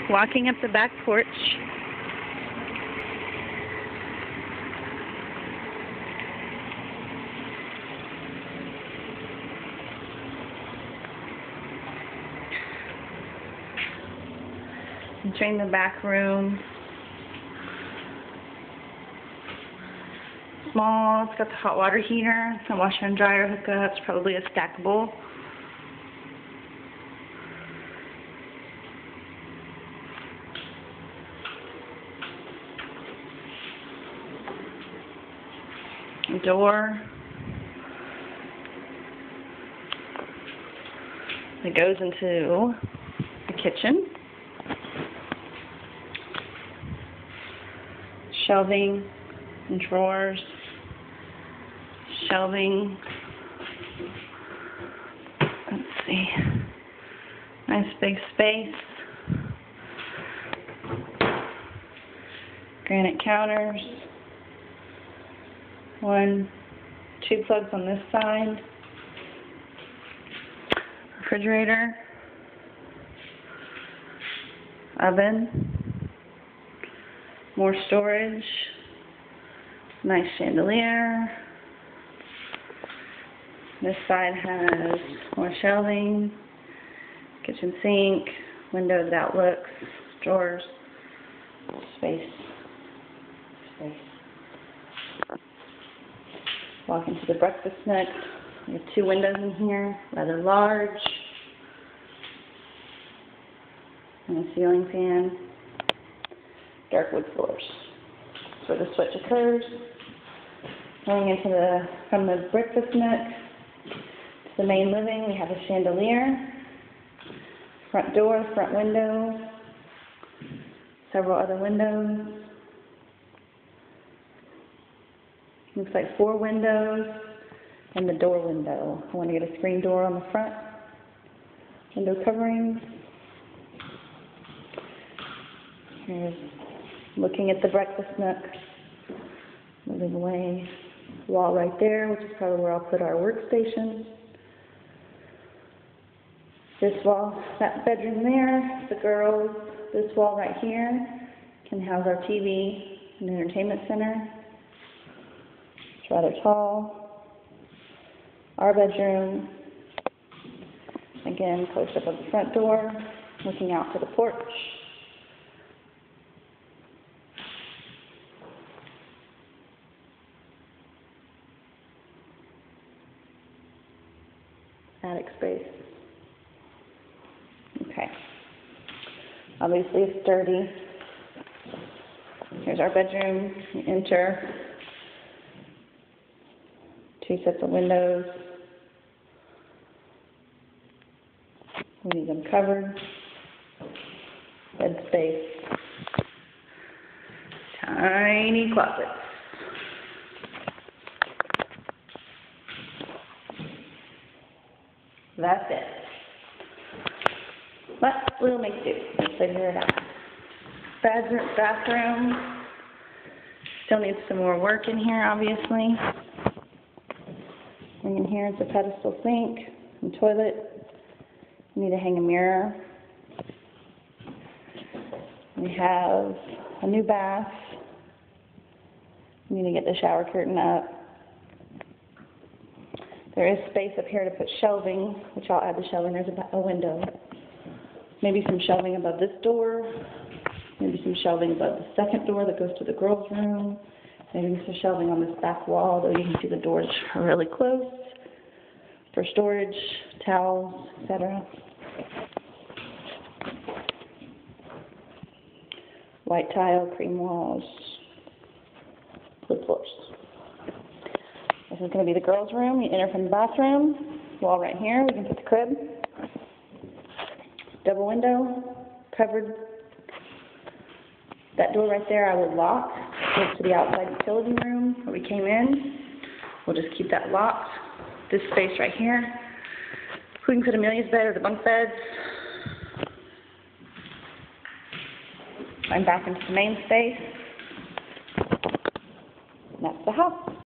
walking up the back porch. Entering the back room. Small, it's got the hot water heater, some washer and dryer hookups, probably a stackable. A door that goes into the kitchen. Shelving and drawers. Shelving. Let's see. Nice big space. Granite counters. 2 plugs on this side. Refrigerator. Oven. More storage. Nice chandelier. This side has more shelving, kitchen sink, windows, outlooks, drawers, space. Walk into the breakfast nook. We have 2 windows in here, rather large. And a ceiling fan. Dark wood floors. That's where the switch occurs. Going into from the breakfast nook to the main living, we have a chandelier, front door, front window, several other windows. Looks like 4 windows and the door window. I want to get a screen door on the front. Window coverings. Here's looking at the breakfast nook. Moving away. Wall right there, which is probably where I'll put our workstation. This wall, that bedroom there, the girls, this wall right here can house our TV and entertainment center. It's rather tall. Our bedroom, again, close up of the front door, looking out to the porch. Attic space. Okay. Obviously it's dirty. Here's our bedroom. You enter. 2 sets of windows. We need them covered. Bed space. Tiny closets. That's it. But we'll make do. We'll figure it out. Bathroom. Still needs some more work in here, obviously. And in here is a pedestal sink and toilet. We need to hang a mirror. We have a new bath. We need to get the shower curtain up. There is space up here to put shelving, which I'll add the shelving. There's a window. Maybe some shelving above this door. Maybe some shelving above the second door that goes to the girls' room. Maybe some shelving on this back wall, though you can see the doors are really close. For storage, towels, etc. White tile, cream walls, wood floors. This is going to be the girls' room. You enter from the bathroom. Wall right here. We can put the crib. Double window. Covered. That door right there I would lock. Goes to the outside utility room where we came in. We'll just keep that locked. This space right here. We can put Amelia's bed or the bunk beds. I'm back into the main space. And that's the house.